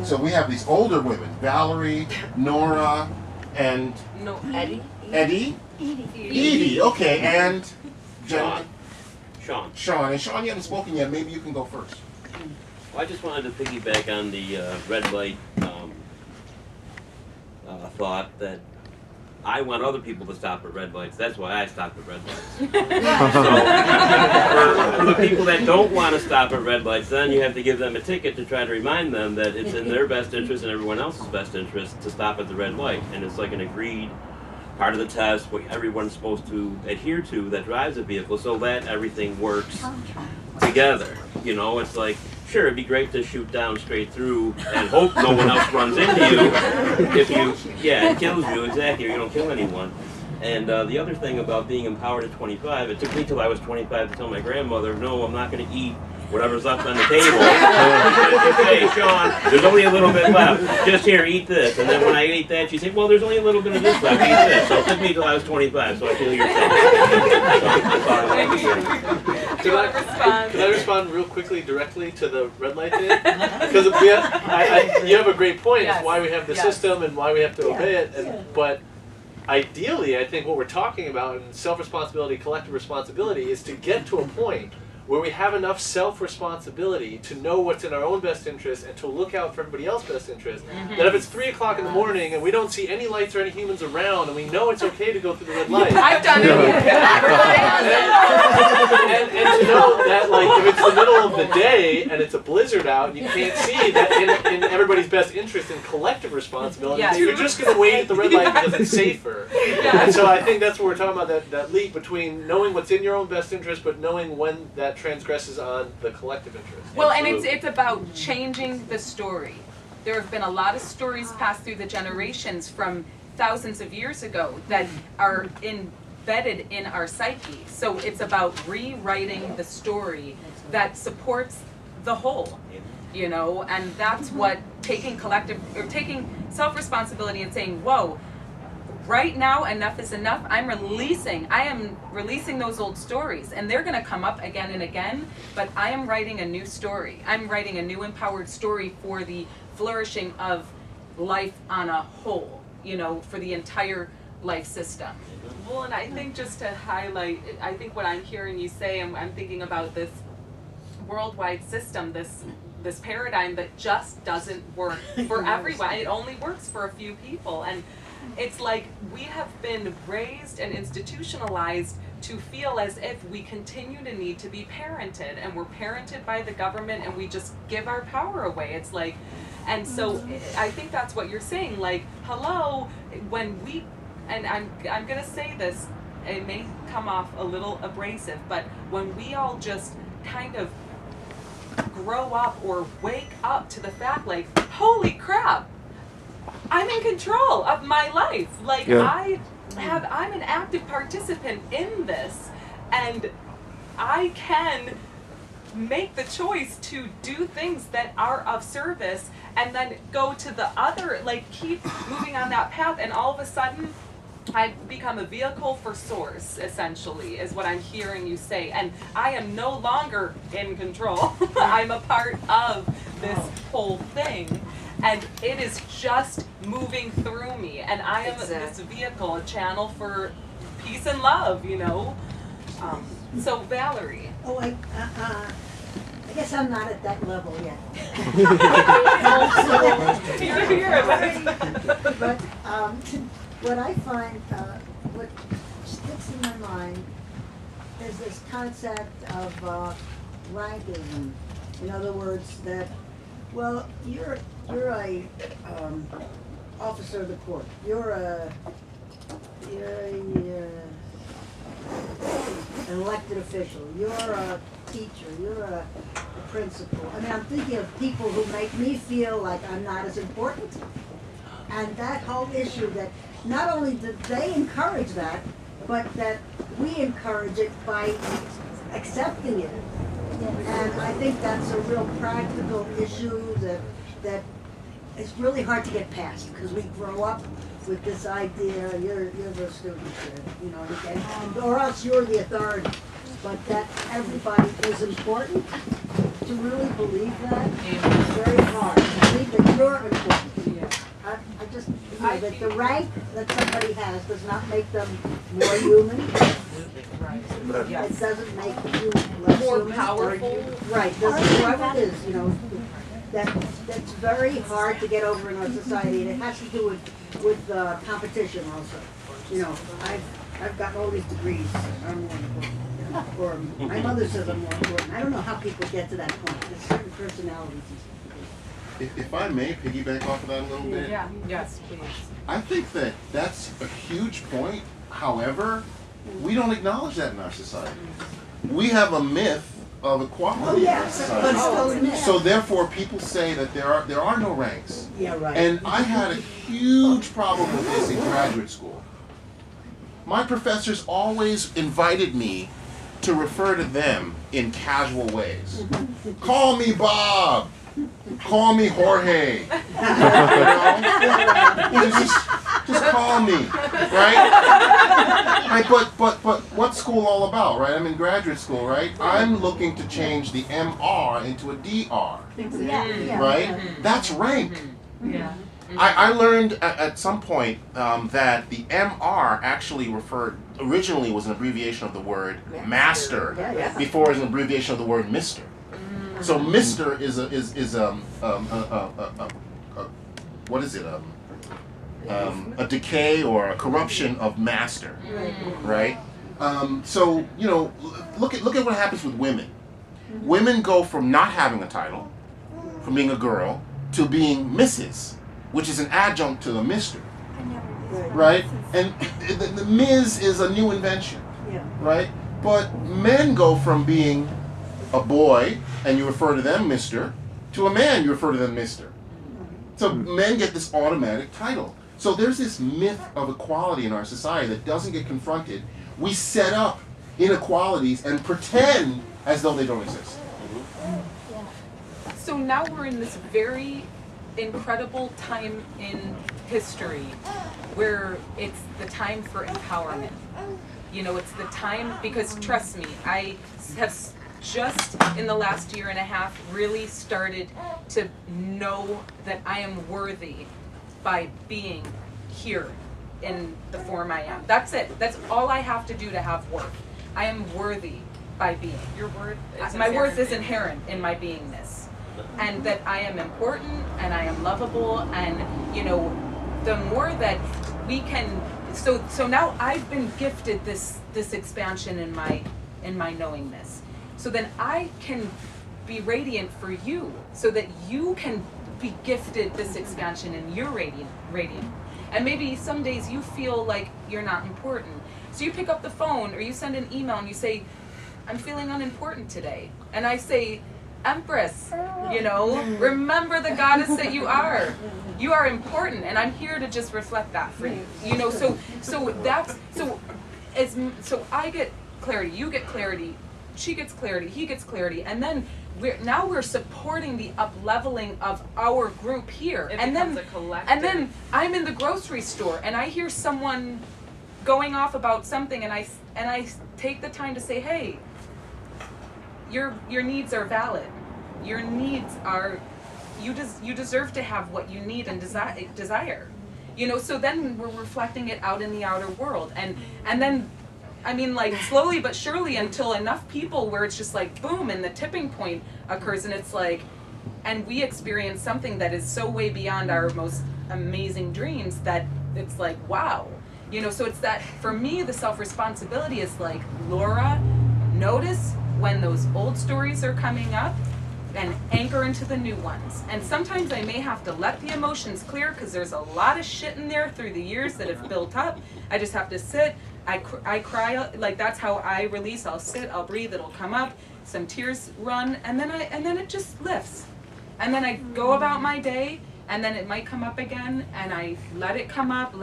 So we have these older women, Valerie, Nora, and Eddie. Edie, okay, and Sean. Sean, and Sean, you haven't spoken yet. Maybe you can go first. Well, I just wanted to piggyback on the red light thought that I want other people to stop at red lights. That's why I stop at red lights. So, for the people that don't want to stop at red lights, then you have to give them a ticket to try to remind them that it's in their best interest and everyone else's best interest to stop at the red light. And it's like an agreed part of the test, what everyone's supposed to adhere to that drives a vehicle, so that everything works together. You know, it's like, sure, it'd be great to shoot down straight through and hope no one else runs into you. If you, it kills you, exactly, or you don't kill anyone. And the other thing about being empowered at 25, it took me till I was 25 to tell my grandmother, no, I'm not going to eat whatever's left on the table. Hey, Sean, there's only a little bit left. Just here, eat this. And then when I ate that, she said, well, there's only a little bit of this left. Eat this. So it took me till I was 25, so I feel your pain. Can I respond real quickly, directly to the red light thing? Because you have a great point. It's why we have the system and why we have to obey it. But ideally, I think what we're talking about in self-responsibility, collective responsibility, is to get to a point where we have enough self-responsibility to know what's in our own best interest and to look out for everybody else's best interest. That if it's 3 o'clock in the morning and we don't see any lights or any humans around and we know it's okay to go through the red light. I've done it. and to know that, like, if it's the middle of the day and it's a blizzard out, you can't see that in everybody's best interest and collective responsibility. You're just going to wait at the red light because it's safer. And so I think that's what we're talking about, that leap between knowing what's in your own best interest but knowing when that transgresses on the collective interest. Well, and it's about changing the story. There have been a lot of stories passed through the generations from thousands of years ago that are embedded in our psyche. So it's about rewriting the story that supports the whole, you know, and that's what taking self-responsibility and saying, whoa, right now, enough is enough. I am releasing those old stories, and they're going to come up again and again, but I am writing a new story. I'm writing a new empowered story for the flourishing of life on a whole, you know, for the entire life system. Well, and I think just to highlight, I think what I'm hearing you say, I'm thinking about this worldwide system, this paradigm that just doesn't work for everyone. It only works for a few people, and it's like we have been raised and institutionalized to feel as if we continue to need to be parented, and we're parented by the government and we just give our power away. It's like, and so I think that's what you're saying, like, hello, when we, and I'm gonna say this, it may come off a little abrasive, but when we all just kind of grow up or wake up to the fact, like, holy crap, I'm in control of my life. Like, I'm an active participant in this, and I can make the choice to do things that are of service and then go to the other, like, keep moving on that path, and all of a sudden I become a vehicle for source, essentially, is what I'm hearing you say. And I am no longer in control. I'm a part of this whole thing. And it is just moving through me. And I am this vehicle, a channel for peace and love, you know? So, Valerie. Oh, I guess I'm not at that level yet. But what I find, what sticks in my mind is this concept of ranking. In other words, that, well, you're a officer of the court. You're an elected official. You're a teacher. You're a principal. I mean, I'm thinking of people who make me feel like I'm not as important. And that whole issue that not only did they encourage that, but that we encourage it by accepting it. And I think that's a real practical issue that is really hard to get past, because we grow up with this idea, you're the student, you know, or else you're the authority. But that everybody is important, to really believe that is very hard. To believe that you're that the rank that somebody has does not make them more human. It doesn't make you less More human. powerful. Right, doesn't, whoever it is, you know, that's very hard to get over in our society, and it has to do with competition also. You know, I've got all these degrees, I'm more important. Or my mother says I'm more important. I don't know how people get to that point. There's certain personalities. If I may piggyback off of that a little bit, Yeah, yes, please. I think that that's a huge point. However, we don't acknowledge that in our society. We have a myth of equality in our society. So therefore, people say that there are no ranks. Yeah, right. And I had a huge problem with this in graduate school. My professors always invited me to refer to them in casual ways. Call me Bob. Call me Jorge. You know? Just call me, right? But what's school all about, right? I'm in graduate school, right? I'm looking to change the MR into a DR, right? That's rank. Yeah. I learned at some point that the MR actually originally was an abbreviation of the word master, before it was an abbreviation of the word Mister. So Mister is what is it? A decay or a corruption of master, right? So you know, look at what happens with women. Women go from not having a title, from being a girl, to being Mrs., which is an adjunct to the Mister, right? And the Ms. is a new invention, right? But men go from being a boy, and you refer to them Mister, to a man, you refer to them Mister. So men get this automatic title. So there's this myth of equality in our society that doesn't get confronted. We set up inequalities and pretend as though they don't exist. So now we're in this very incredible time in history where it's the time for empowerment. You know, it's the time, because trust me, I have just in the last year and a half really started to know that I am worthy by being here in the form I am. That's it. That's all I have to do to have worth. I am worthy by being. Your worth is My worth is inherent in my beingness. And that I am important and I am lovable, and you know, the more that we can, so now I've been gifted this expansion in my knowingness. So then I can be radiant for you, so that you can be gifted this expansion in your radiant. And maybe some days you feel like you're not important. So you pick up the phone or you send an email and you say, I'm feeling unimportant today. And I say, Empress, you know, remember the goddess that you are. You are important, and I'm here to just reflect that for you. You know, so I get clarity, you get clarity, she gets clarity, he gets clarity, and then we're supporting the up-leveling of our group here. It and becomes a collective. And then I'm in the grocery store and I hear someone going off about something, and I take the time to say, hey, your needs are valid. Your needs are, you deserve to have what you need and desire. You know, so then we're reflecting it out in the outer world. And then, I mean, like, slowly but surely, until enough people where it's just like, boom, and the tipping point occurs, and it's like, and we experience something that is so way beyond our most amazing dreams that it's like, wow. You know, so it's that, for me, the self-responsibility is like, Laura, notice when those old stories are coming up and anchor into the new ones. And sometimes I may have to let the emotions clear because there's a lot of shit in there through the years that have built up. I just have to sit, I cry, like that's how I release. I'll sit, I'll breathe, it'll come up, some tears run, and then it just lifts. And then I go about my day, and then it might come up again, and I let it come up,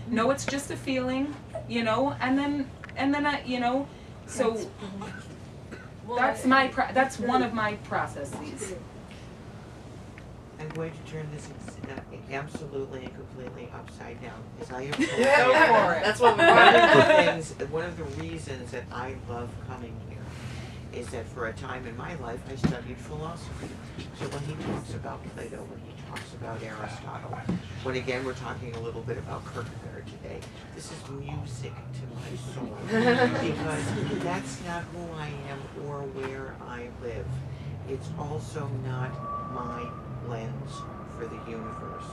know it's just a feeling, you know, and then I, you know, so that's that's one of my processes. I'm going to turn this absolutely and completely upside down, because I am Go for it. That's what we want. one of the reasons that I love coming here is that for a time in my life I studied philosophy. So when he talks about Plato, when he talks about Aristotle, when again we're talking a little bit about Kierkegaard today, this is music to my soul because that's not who I am or where I live. It's also not my lens for the universe.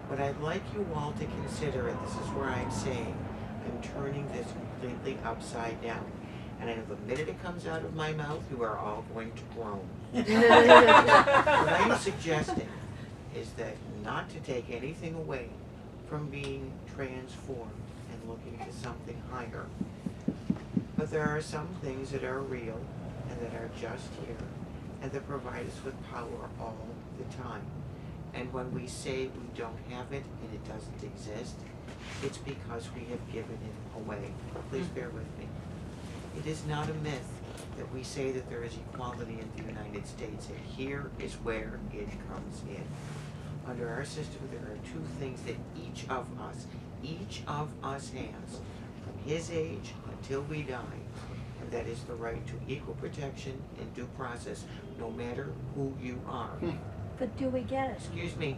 What I'd like you all to consider, and this is where I'm saying, I'm turning this completely upside down. And I know the minute it comes out of my mouth, you are all going to groan. What I'm suggesting is that not to take anything away from being transformed and looking to something higher. But there are some things that are real and that are just here and that provide us with power all the time. And when we say we don't have it and it doesn't exist, it's because we have given it away. Please bear with me. It is not a myth that we say that there is equality in the United States, and here is where it comes in. Under our system, there are two things that each of us has, from his age until we die, and that is the right to equal protection and due process, no matter who you are. But do we get it? Excuse me,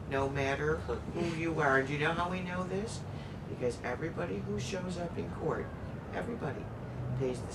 no matter who you are. Do you know how we know this? Because everybody who shows up in court, everybody, pays the